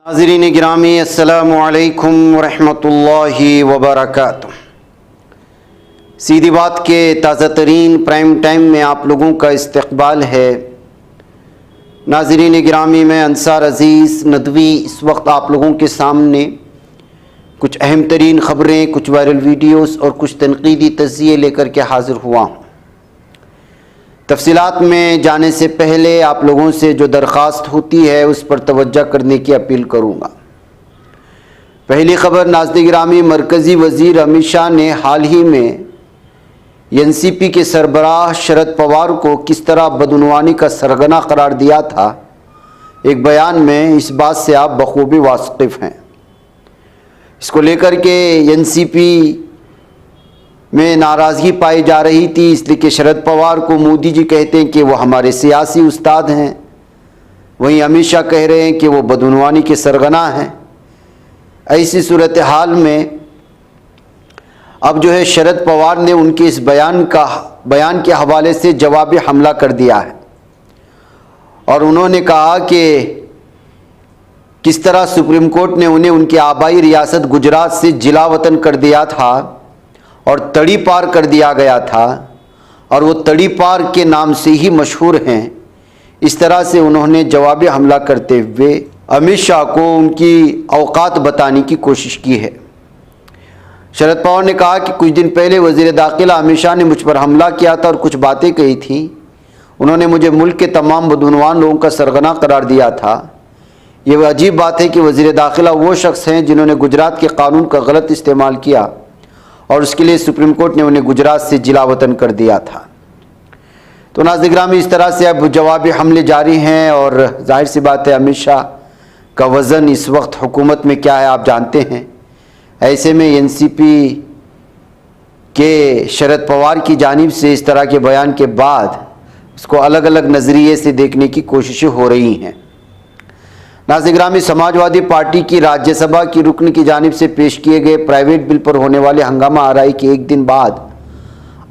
नाज़रीन गिरामी अस्सलामु अलैकुम वरहमतुल्लाहि वबरकातुह। सीधी बात के ताज़ा तरीन प्राइम टाइम में आप लोगों का इस्तकबाल है। नाज़रीन गिरामी मैं अंसार अज़ीज़ नदवी इस वक्त आप लोगों के सामने कुछ अहम तरीन ख़बरें, कुछ वायरल वीडियोस और कुछ तनक़ीदी तज़किये लेकर के हाज़िर हुआ हूँ। तफसीलात में जाने से पहले आप लोगों से जो दरख्वास्त होती है उस पर तवज्जो करने की अपील करूँगा। पहली ख़बर नाज़रीन गिरामी, मरकज़ी वज़ीर अमित शाह ने हाल ही में एनसीपी के सरबराह शरद पवार को किस तरह बदउनवानी का सरगना करार दिया था, एक बयान में इस बात से आप बखूबी वाकिफ़ हैं। इसको लेकर के एनसीपी में नाराज़गी पाई जा रही थी, इसलिए कि शरद पवार को मोदी जी कहते हैं कि वो हमारे सियासी उस्ताद हैं, वहीं अमित शाह कह रहे हैं कि वो बदउनवानी के सरगना हैं। ऐसी सूरत हाल में अब जो है शरद पवार ने उनके इस बयान के हवाले से जवाबी हमला कर दिया है और उन्होंने कहा कि किस तरह सुप्रीम कोर्ट ने उन्हें उनकी आबाई रियासत गुजरात से जिला वतन कर दिया था और तड़ी पार कर दिया गया था और वो तड़ी पार के नाम से ही मशहूर हैं। इस तरह से उन्होंने जवाबी हमला करते हुए अमित शाह को उनकी औकात बताने की कोशिश की है। शरद पवार ने कहा कि कुछ दिन पहले वज़ीर दाखिला अमित शाह ने मुझ पर हमला किया था और कुछ बातें कही थी। उन्होंने मुझे मुल्क के तमाम बदउनवान लोगों का सरगना करार दिया था। ये वह अजीब बात है कि वज़ीर दाखिला वो शख्स हैं जिन्होंने गुजरात के कानून का गलत इस्तेमाल किया और उसके लिए सुप्रीम कोर्ट ने उन्हें गुजरात से जिला वतन कर दिया था। तो नाज़रीन गिरामी, इस तरह से अब जवाबी हमले जारी हैं और जाहिर सी बात है अमित शाह का वज़न इस वक्त हुकूमत में क्या है आप जानते हैं। ऐसे में एनसीपी के शरद पवार की जानिब से इस तरह के बयान के बाद उसको अलग अलग नज़रिए से देखने की कोशिशें हो रही हैं। नाज़रीन गिरामी, समाजवादी पार्टी की राज्यसभा की रुकन की जानिब से पेश किए गए प्राइवेट बिल पर होने वाले हंगामा आराई के एक दिन बाद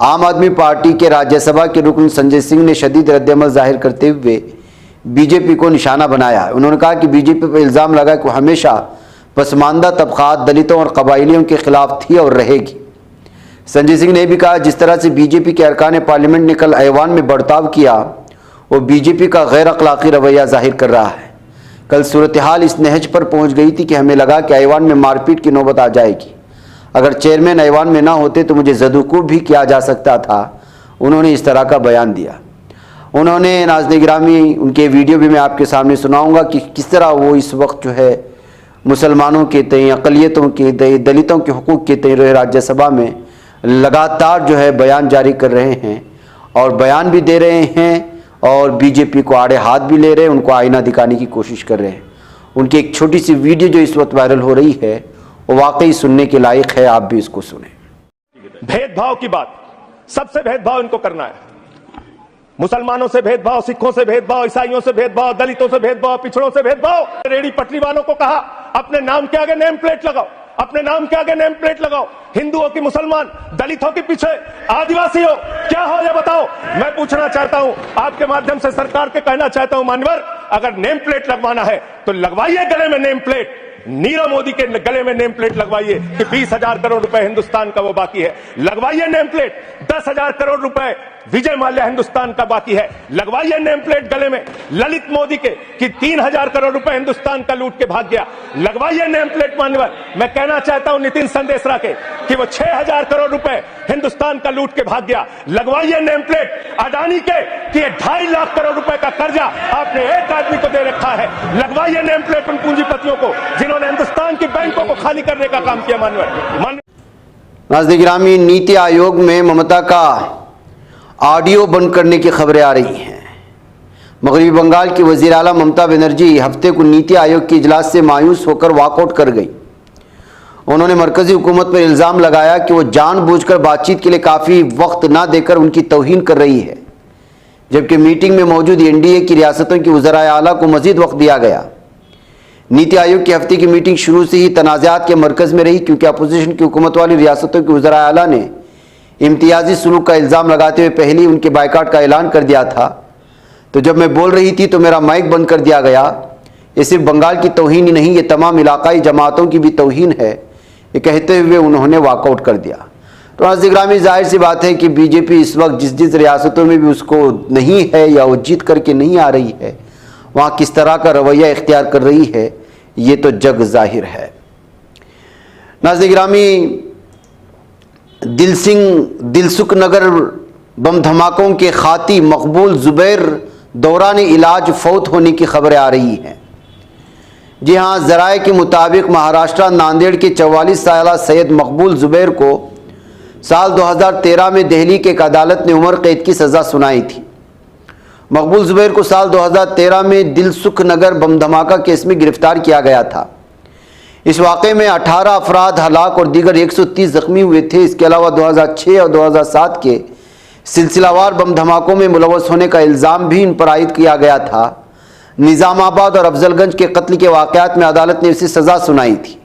आम आदमी पार्टी के राज्यसभा के रुकन संजय सिंह ने शदीद रद्दअमल जाहिर करते हुए बीजेपी को निशाना बनाया। उन्होंने कहा कि बीजेपी पर इल्ज़ाम लगा कि वो हमेशा पसमानदा तबक़ात, दलितों और कबाइलियों के खिलाफ थी और रहेगी। संजय सिंह ने भी कहा जिस तरह से बीजेपी के अरकान पार्लियामेंट ने कल ऐवान में बर्ताव किया वो बीजेपी का गैर अखलाकी रवैया जाहिर कर रहा है। कल सूरत हाल इस नहज पर पहुंच गई थी कि हमें लगा कि ऐवान में मारपीट की नौबत आ जाएगी। अगर चेयरमैन ऐवान में ना होते तो मुझे ज़दुकूब भी किया जा सकता था। उन्होंने इस तरह का बयान दिया। उन्होंने नाज़रीन गिरामी उनके वीडियो भी मैं आपके सामने सुनाऊंगा कि किस तरह वो इस वक्त जो है मुसलमानों के तय, अक़लियतों के तय, दलितों के हुकूक़ के तय राज्यसभा में लगातार जो है बयान जारी कर रहे हैं और बयान भी दे रहे हैं और बीजेपी को आड़े हाथ भी ले रहे हैं, उनको आईना दिखाने की कोशिश कर रहे हैं। उनकी एक छोटी सी वीडियो जो इस वक्त वायरल हो रही है वो वाकई सुनने के लायक है, आप भी इसको सुने। भेदभाव की बात, सबसे भेदभाव इनको करना है। मुसलमानों से भेदभाव, सिखों से भेदभाव, ईसाइयों से भेदभाव, दलितों से भेदभाव, पिछड़ों से भेदभाव। रेडी पटरी वालों को कहा अपने नाम के आगे नेम प्लेट लगाओ, अपने नाम के आगे नेम प्लेट लगाओ। हिंदुओं की मुसलमान, दलितों के पीछे आदिवासी हो, क्या हो ये बताओ। मैं पूछना चाहता हूं, आपके माध्यम से सरकार के कहना चाहता हूं, मान्यवर अगर नेम प्लेट लगवाना है तो लगवाइए गले में नेम प्लेट। नीरव मोदी के गले में नेम प्लेट लगवाइए कि 20,000 करोड़ रुपए हिंदुस्तान का वो बाकी है, लगवाइए नेम प्लेट। 10,000 करोड़ रुपए विजय माल्या हिंदुस्तान का बाकी है, लगवाइए नेम प्लेट गले में। ललित मोदी के कि 3,000 करोड़ रुपए हिंदुस्तान का लूट के भाग गया, लगवाइए नेम प्लेट। मान्यवर मैं कहना चाहता हूं नितिन संदेशरा के कि वो 6,000 करोड़ रुपए हिंदुस्तान का लूट के भाग गया, लगवाइए नेम प्लेट। अडानी के कि 2.5 लाख करोड़ रुपए का कर्जा आपने एक आदमी को दे रखा है, लगवाइए नेम प्लेट उन पूंजीपतियों को जिन्होंने हिंदुस्तान की बैंकों को खाली करने का काम किया। मान्यवर नाज़रीन गिरामी, नीति आयोग में ममता का ऑडियो बंद करने की खबरें आ रही हैं। मगरबी बंगाल की वज़ीर आला ममता बनर्जी हफ्ते को नीति आयोग के इजलास से मायूस होकर वॉकआउट कर गई। उन्होंने मरकज़ी हुकूमत पर इल्ज़ाम लगाया कि वो जानबूझकर बातचीत के लिए काफ़ी वक्त ना देकर उनकी तौहीन कर रही है, जबकि मीटिंग में मौजूद एनडीए की रियासतों की वज़राए आला को मज़ीद वक्त दिया गया। नीति आयोग की हफ्ते की मीटिंग शुरू से ही तनाज़ात के मरकज़ में रही क्योंकि अपोजिशन की हुकूमत वाली रियासतों की वज़राए आला ने इम्तियाजी सलूक का इल्ज़ाम लगाते हुए पहले ही उनके बायकाट का ऐलान कर दिया था। तो जब मैं बोल रही थी तो मेरा माइक बंद कर दिया गया। ये सिर्फ बंगाल की तौहीन ही नहीं, ये तमाम इलाकाई जमातों की भी तौहीन है, ये कहते हुए उन्होंने वॉकआउट कर दिया। तो नाज़रीन गिरामी, जाहिर सी बात है कि बीजेपी इस वक्त जिस रियासतों में भी उसको नहीं है या वो जीत करके नहीं आ रही है, वहाँ किस तरह का रवैया इख्तियार कर रही है, ये तो जग जाहिर है। नाज़रीन गिरामी, दिलसुख नगर बम धमाकों के खाती मकबूल ज़ुबैर दौरान इलाज फौत होने की खबरें आ रही हैं। जी हाँ, ज़राए के मुताबिक महाराष्ट्र नांदेड़ के 44 साला सैयद मकबूल ज़ुबैर को साल 2013 में दिल्ली की एक अदालत ने उम्र कैद की सज़ा सुनाई थी। मकबूल ज़ुबैर को साल 2013 में दिलसुख नगर बम धमाका केस में गिरफ्तार किया गया था। इस वाक़े में 18 अफराद हलाक और दीगर 130 ज़ख्मी हुए थे। इसके अलावा 2006 और 2007 के सिलसिलावार बम धमाकों में मुलव्वस होने का इल्ज़ाम भी इन पर आयद किया गया था। निज़ामाबाद और अफजलगंज के कत्ल के वाक़यात में अदालत ने इसे सज़ा सुनाई थी।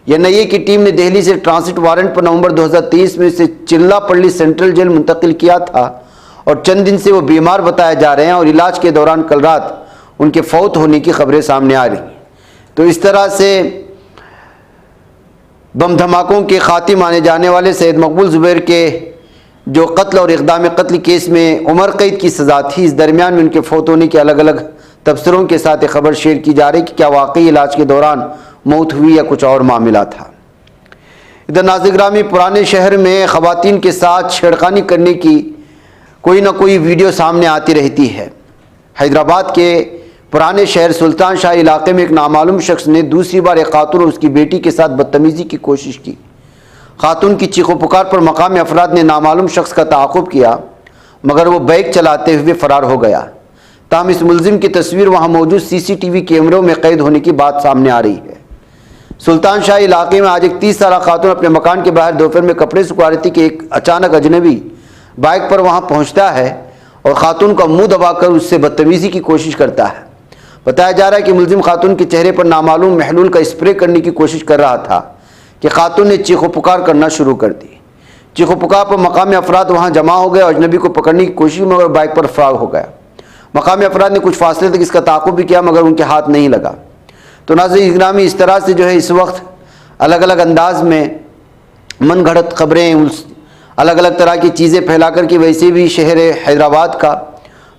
एनआईए की टीम ने दिल्ली से ट्रांसिट वारंट पर नवंबर 2023 में इसे चिल्लापल्ली सेंट्रल जेल मुंतकिल किया था और चंद दिन से वो बीमार बताए जा रहे हैं और इलाज के दौरान कल रात उनके फौत होने की खबरें सामने आ रही हैं। तो इस तरह से बम धमाकों के खाती माने जाने वाले सैयद मकबूल ज़ुबैर के जो कत्ल और इक़दाम कत्ल केस में उम्र कैद की सज़ा थी, इस दरमियान में उनके फौत होने के अलग अलग तबसरों के साथ एक खबर शेयर की जा रही कि क्या वाकई इलाज के दौरान मौत हुई या कुछ और मामला था। इधर नाज़रीन गिरामी, पुराने शहर में ख़वातीन के साथ छेड़खानी करने की कोई ना कोई वीडियो सामने आती रहती है। हैदराबाद के पुराने शहर सुल्तान शाह इलाके में एक नामालूम शख्स ने दूसरी बार एक खातून और उसकी बेटी के साथ बदतमीज़ी की कोशिश की। खातून की चीखो पुकार पर मकामी अफराद ने नामालूम शख्स का ताक़ुब किया, मगर वो बाइक चलाते हुए फ़रार हो गया। ताहम इस मुलजिम की तस्वीर वहाँ मौजूद CCTV कैमरों में कैद होने की बात सामने आ रही है। सुल्तान शाह इलाके में आज एक 30 साला खातून अपने मकान के बाहर दोपहर में कपड़े सुखा रही थी कि एक अचानक अजनबी बाइक पर वहाँ पहुँचता है और खातून का मुँह दबाकर उससे बदतमीज़ी की कोशिश करता है। बताया जा रहा है कि मुलजिम खातून के चेहरे पर नामालूम महलूल का स्प्रे करने की कोशिश कर रहा था कि खातून ने चीखो पुकार करना शुरू कर दी। चीखो पुकार पर मकामी अफराद वहाँ जमा हो गए और अजनबी को पकड़ने की कोशिश मगर बाइक पर फरार हो गया। मकामी अफराद ने कुछ फासले तक इसका ताक़ुब भी किया मगर उनके हाथ नहीं लगा। तो नाज़रीन गिरामी, इस तरह से जो है इस वक्त अलग अलग अंदाज में मन घड़त खबरें, अलग अलग तरह की चीज़ें फैला कर के वैसे भी शहर हैदराबाद का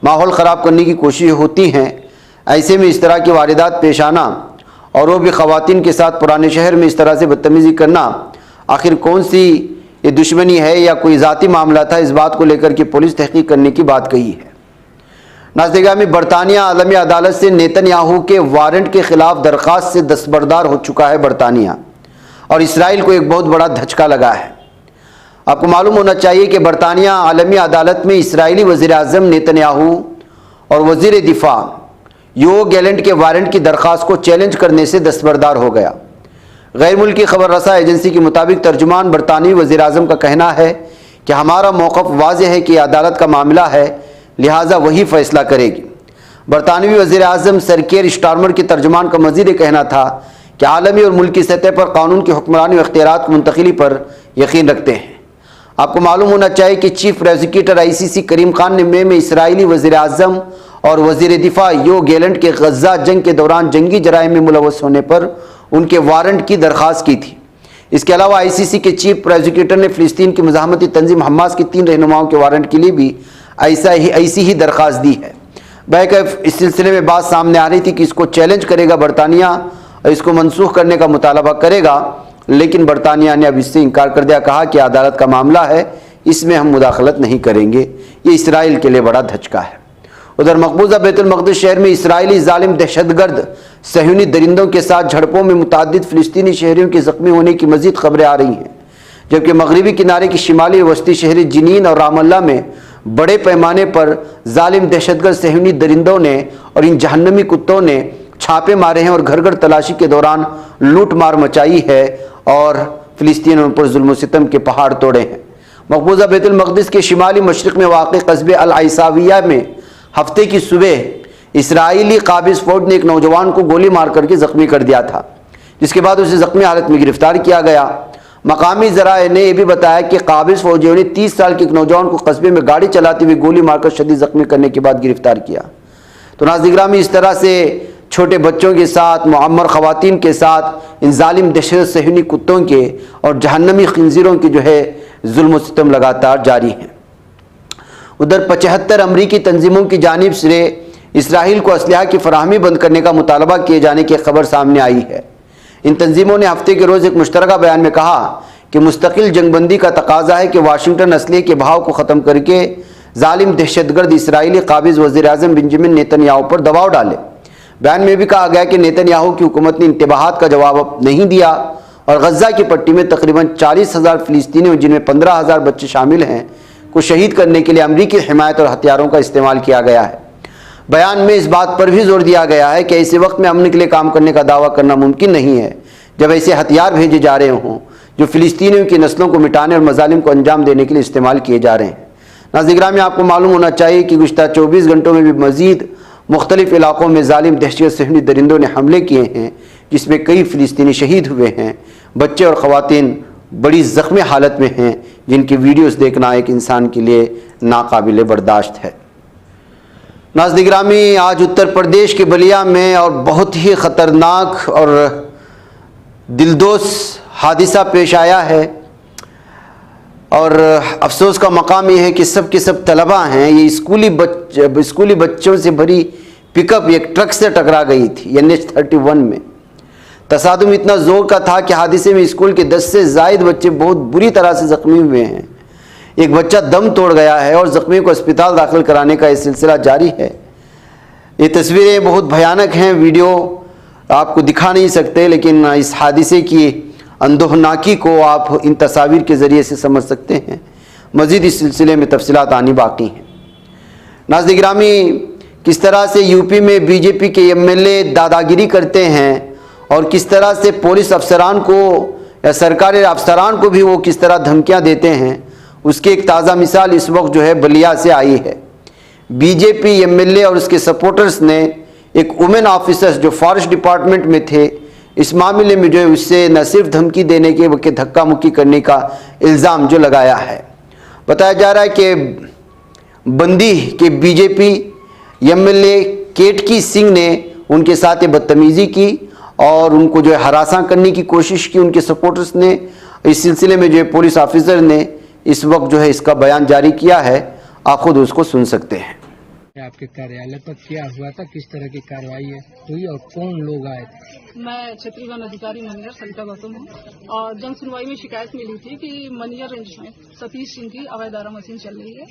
माहौल ख़राब करने की कोशिश होती हैं। ऐसे में इस तरह की वारदात पेश आना और वो भी ख़वातीन के साथ पुराने शहर में इस तरह से बदतमीज़ी करना, आखिर कौन सी ये दुश्मनी है या कोई ज़ाती मामला था, इस बात को लेकर के पुलिस तहकीक करने की बात कही है। नाज़रीन गिरामी, बरतानिया आलमी अदालत से नेतन्याहू के वारंट के ख़िलाफ़ दरख्वास्त से दस्तबरदार हो चुका है बरतानिया, और इसराइल को एक बहुत बड़ा धचका लगा है। आपको मालूम होना चाहिए कि बरतानिया आलमी अदालत में इसराइली वज़ीर-ए-आज़म नेतन्याहू और वज़ीर दिफा योव गैलेंट के वारंट की दरख्वास्त को चैलेंज करने से दस्तबरदार हो गया। गैर मुल्की खबर रसा एजेंसी के मुताबिक तर्जुमान बरतानवी वज़ीर-ए-आज़म का कहना है कि हमारा मौक़िफ़ वाज़ेह है कि अदालत का मामला है, लिहाजा वही फ़ैसला करेगी। बरतानवी वज़ीर-ए-आज़म सर कीर स्टारमर के तर्जुमान का मज़ीद कहना था कि आलमी और मुल्की सतह पर कानून की हुक्मरानी और इख्तियारात की मुंतकिली पर यकीन रखते हैं। आपको मालूम होना चाहिए कि चीफ प्रोसिक्यूटर ICC करीम खान ने मई में इसराइली वज़ीर-ए-आज़म और वज़ीर दिफा योव गैलेंट के गज़ा जंग के दौरान जंगी जराइम में मुलव्वस होने पर उनके वारंट की दरख्वास्त की थी। इसके अलावा ICC के चीफ प्रोसिक्यूटर ने फ़िलिस्तीन की मुज़ाहमती तंजीम हमास की 3 रहनुमाओं के वारंट के लिए भी ऐसी ही दरख्वास्त दी है। बहरकैफ इस सिलसिले में बात सामने आ रही थी कि इसको चैलेंज करेगा बरतानिया और इसको मनसूख करने का मुतालबा करेगा, लेकिन बरतानिया ने अब इससे इनकार कर दिया, कहा कि अदालत का मामला है, इसमें हम मुदाखलत नहीं करेंगे। ये इसराइल के लिए बड़ा धचका है। उधर मकबूजा बैतुल मक़दिस शहर में इसराइली जालिम दहशतगर्द सहयूनी दरिंदों के साथ झड़पों में मुतादिद फ़िलिस्तीनी शहरियों के ज़ख्मी होने की मज़ीद खबरें आ रही हैं, जबकि मगरबी किनारे की शिमाली वस्ती शहरी जिनीन और रामल्ला में बड़े पैमाने पर जालिम दहशतगर्द सहयूनी दरिंदों ने और इन जहन्नमी कुत्तों ने छापे मारे हैं और घर घर तलाशी के दौरान लूट मार मचाई है और फ़िलिस्तीनियों पर जुल्म सितम के पहाड़ तोड़े हैं। मकबूजा बैतुल मक़दिस के शिमाली मशरिक़ में वाक़ कस्बे अल आइसाविया में हफ्ते की सुबह इसराइली काबिज़ फ़ौज ने एक नौजवान को गोली मार करके ज़ख्मी कर दिया था, जिसके बाद उसे ज़ख्मी हालत में गिरफ्तार किया गया। मकामी ज़राए ने यह भी बताया कि काबिज़ फ़ौजियों ने 30 साल के एक नौजवान को कस्बे में गाड़ी चलाते हुए गोली मारकर शदीद ज़ख्मी करने के बाद गिरफ्तार किया। तो नाज़रीन गिरामी, इस तरह से छोटे बच्चों के साथ, मुअम्मर ख़वातीन के साथ इन जालिम दहशत सहनी कुत्तों के और जहन्नमी खिंजीरों की जो है जुल्म सितम लगातार जारी हैं। उधर 75 अमरीकी तंजीमों की जानिब से इसराइल को असलहा की फराहमी बंद करने का मुतालबा किए जाने की खबर सामने आई है। इन तंजीमों ने हफ्ते के रोज़ एक मुश्तरका बयान में कहा कि मुस्तकिल जंगबंदी का तकाजा है कि वाशिंगटन असलहे के भाव को ख़त्म करके जालिम दहशतगर्द इसराइली काबिज़ वज़ीर आज़म बेंजामिन नेतन्याहू पर दबाव डाले। बयान में भी कहा गया कि नेतन्याहू की हुकूमत ने इंतबाहात का जवाब नहीं दिया और गज़ा की पट्टी में तकरीबन 40,000 फ़िलिस्तीनी, जिनमें 15,000 बच्चे शामिल हैं, को शहीद करने के लिए अमरीकी हिमायत और हथियारों का इस्तेमाल किया गया है। बयान में इस बात पर भी जोर दिया गया है कि ऐसे वक्त में अमन के लिए काम करने का दावा करना मुमकिन नहीं है जब ऐसे हथियार भेजे जा रहे हों जो फ़िलिस्तीनियों की नस्लों को मिटाने और मजालिम को अंजाम देने के लिए इस्तेमाल किए जा रहे हैं। नाज़रीन, में आपको मालूम होना चाहिए कि गुज़श्ता 24 घंटों में भी मज़ीद मुख्तलिफ इलाक़ों में जालिम दहशत सहनी दरिंदों ने हमले किए हैं, जिसमें कई फ़िलिस्तीनी शहीद हुए हैं। बच्चे और ख़वातीन बड़ी ज़ख्मी हालत में हैं, जिनकी वीडियोज़ देखना एक इंसान के लिए नाकाबिल बर्दाश्त है। नाज़रीन, आज उत्तर प्रदेश के बलिया में और बहुत ही ख़तरनाक और दिलदोज़ हादिसा पेश आया है और अफसोस का मकाम यह है कि सब के सब तलबा हैं। ये स्कूली बच्चों से भरी पिकअप एक ट्रक से टकरा गई थी NH-31 में। तसादुम इतना ज़ोर का था कि हादिसे में स्कूल के 10 से ज़ायद बच्चे बहुत बुरी तरह से ज़ख्मी हुए हैं। एक बच्चा दम तोड़ गया है और ज़ख्मी को अस्पताल दाखिल कराने का यह सिलसिला जारी है। ये तस्वीरें बहुत भयानक हैं, वीडियो आपको दिखा नहीं सकते, लेकिन इस हादिसे की अंदोहनाकी को आप इन तस्वीर के ज़रिए से समझ सकते हैं। मज़ीद इस सिलसिले में तफसीलात आनी बाकी हैं। नाज़रीन गिरामी, किस तरह से यूपी में बीजेपी के MLA दादागिरी करते हैं और किस तरह से पुलिस अफसरान को या सरकारी अफसरान को भी वो किस तरह धमकियां देते हैं, उसकी एक ताज़ा मिसाल इस वक्त जो है बलिया से आई है। बीजेपी MLA और उसके सपोर्टर्स ने एक वुमेन ऑफिसर्स जो फॉरेस्ट डिपार्टमेंट में थे, इस मामले में जो है उससे न सिर्फ धमकी देने के बल्कि धक्का मुक्की करने का इल्ज़ाम जो लगाया है। बताया जा रहा है कि बंदी के बीजेपी MLA केतकी सिंह ने उनके साथ ये बदतमीज़ी की और उनको जो है हरासा करने की कोशिश की उनके सपोर्टर्स ने। इस सिलसिले में जो है पुलिस ऑफिसर ने इस वक्त जो है इसका बयान जारी किया है, आप खुद उसको सुन सकते हैं। आपके कार्यालय पर क्या हुआ था, किस तरह की कार्रवाई हुई और कौन लोग आए थे? मैं क्षेत्रीय वन अधिकारी मनियर सरिता गौतम हूँ और जन सुनवाई में शिकायत मिली थी कि मनियर रेंज में सतीश सिंह की अवैध आरा मशीन चल रही है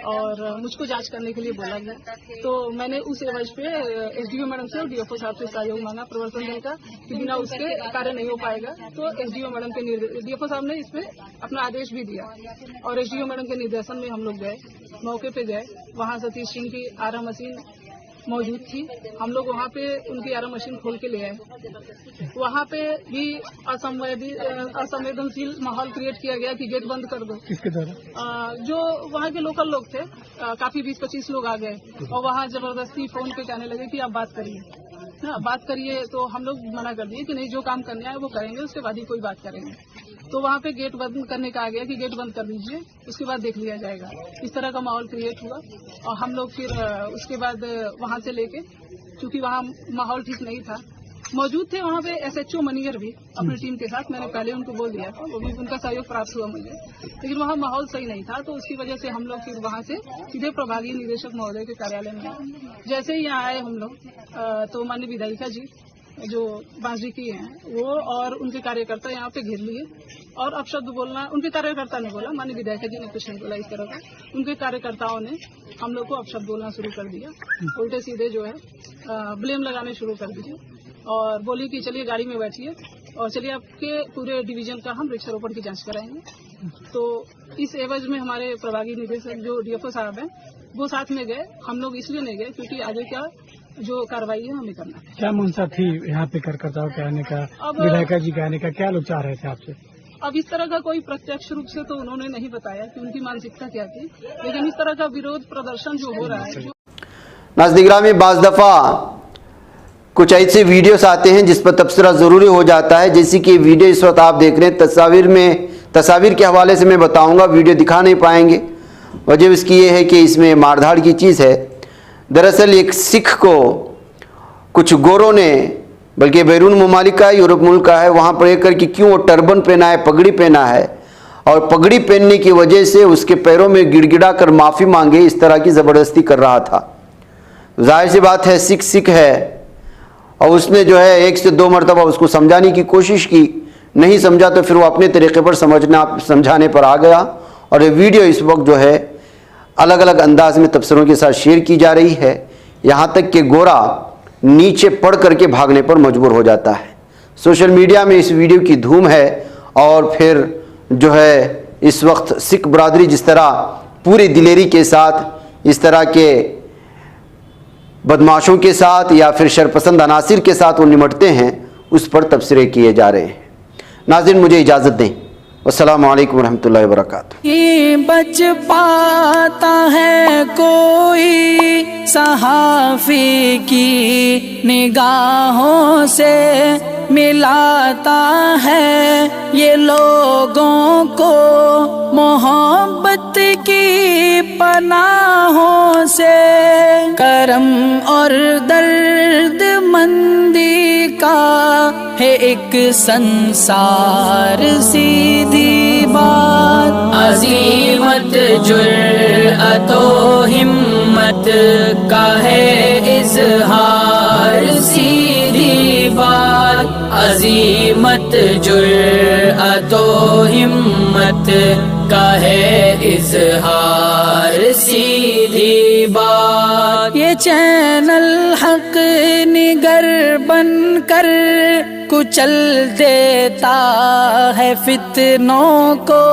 और मुझको जांच करने के लिए बोला गया। तो मैंने उस एवज पे SDO मैडम से और DFO साहब से सहयोग मांगा प्रवर्तन दल का कि बिना उसके कार्य नहीं हो पाएगा। तो SDO मैडम के DFO साहब ने इसमें अपना आदेश भी दिया और SDO मैडम के निर्देशन में हम लोग गए, मौके पे गए। वहाँ सतीश सिंह की आरा मशीन मौजूद थी। हम लोग वहाँ पे उनकी आरा मशीन खोल के ले आए। वहाँ पे भी असंवेदनशील माहौल क्रिएट किया गया कि गेट बंद कर दो। किसके द्वारा? जो वहाँ के लोकल लोग थे, काफी 20-25 लोग आ गए और वहाँ जबरदस्ती फोन पे कहने लगे कि आप बात करिए। तो हम लोग मना कर दिए कि नहीं, जो काम करने आए वो करेंगे, उसके बाद ही कोई बात करेंगे। तो वहाँ पे गेट बंद करने का आ गया कि गेट बंद कर दीजिए, उसके बाद देख लिया जाएगा। इस तरह का माहौल क्रिएट हुआ और हम लोग फिर उसके बाद वहाँ से लेके, क्योंकि वहाँ माहौल ठीक नहीं था, मौजूद थे वहाँ पे SHO मनियर भी अपनी टीम के साथ। मैंने पहले उनको बोल दिया था, वो भी उनका सहयोग प्राप्त हुआ मुझे, लेकिन वहाँ माहौल सही नहीं था। तो उसकी वजह से हम लोग फिर वहाँ से सीधे प्रभागीय निदेशक महोदय के कार्यालय में आए। जैसे ही यहाँ आए हम लोग तो माननीय विधायिका जी जो बांसडी की हैं वो और उनके कार्यकर्ता यहाँ पे घेर लिए और अपशब्द बोलना, उनके कार्यकर्ता ने बोला, माननीय विधायिका जी ने कुछ नहीं बोला इस तरह का, उनके कार्यकर्ताओं ने हम लोग को अपशब्द बोलना शुरू कर दिया। उल्टे सीधे जो है ब्लेम लगाने शुरू कर दिए और बोली कि चलिए गाड़ी में बैठिए और चलिए आपके पूरे डिवीजन का हम वृक्षारोपण की जांच कराएंगे। तो इस एवज में हमारे प्रभागीय निदेशक जो DFO साहब हैं वो साथ में गए। हम लोग इसलिए नहीं गए क्योंकि आगे क्या जो कार्रवाई है हमें करना है। क्या मंशा थी यहाँ पे कार्यकर्ताओं के आने का, विधायिका जी के आने का, क्या लोग चाह रहे थे आपसे? अब इस तरह का कोई प्रत्यक्ष रूप से तो उन्होंने नहीं बताया कि उनकी मानसिकता क्या थी, लेकिन इस तरह का विरोध प्रदर्शन जो हो रहा है। नाज़रीन में बाज़ दफ़ा कुछ ऐसे वीडियोस आते हैं जिस पर तबसरा ज़रूरी हो जाता है, जैसे कि वीडियो इस वक्त आप देख रहे हैं। तस्वीर के हवाले से मैं बताऊंगा, वीडियो दिखा नहीं पाएंगे। वजह इसकी ये है कि इसमें मारधाड़ की चीज़ है। दरअसल एक सिख को कुछ गोरों ने, बल्कि बैरून ममालिक का है, यूरोप मुल्क का है, वहाँ पर एक कि क्यों वो टर्बन पहना है, पगड़ी पहना है, और पगड़ी पहनने की वजह से उसके पैरों में गिड़गिड़ा कर माफ़ी मांगे, इस तरह की ज़बरदस्ती कर रहा था। जाहिर सी बात है, सिख है, और उसने जो है 1 से 2 मरतबा उसको समझाने की कोशिश की, नहीं समझा तो फिर वो अपने तरीके पर समझाने पर आ गया। और ये वीडियो इस वक्त जो है अलग अलग अंदाज में तबसरों के साथ शेयर की जा रही है, यहाँ तक कि गोरा नीचे पड़ करके भागने पर मजबूर हो जाता है। सोशल मीडिया में इस वीडियो की धूम है, और फिर जो है इस वक्त सिख बरादरी जिस तरह पूरी दिलेरी के साथ इस तरह के बदमाशों के साथ या फिर शरपसंद अनासिर के साथ वो निमटते हैं, उस पर तबसरे किए जा रहे हैं। नाज़रीन, मुझे इजाज़त दें। अस्सलामु अलैकुम रहमतुल्लाहि व बरकातुहू। बच पाता है कोई सहाफ़ी की निगाहों से, मिलाता है ये लोगों को मोहब्बत की पनाहों से। करम और दर्द मंदी का है एक संसार, सीधी बात। अज़ीमत जुर्अतो हिम्मत का है इज़हार, सीधी बात। अज़ीमत जुर्अतो हिम्मत का है इज़हार, सीधी बात। ये चैनल हक निगर बनकर कुचल देता है फितनों को।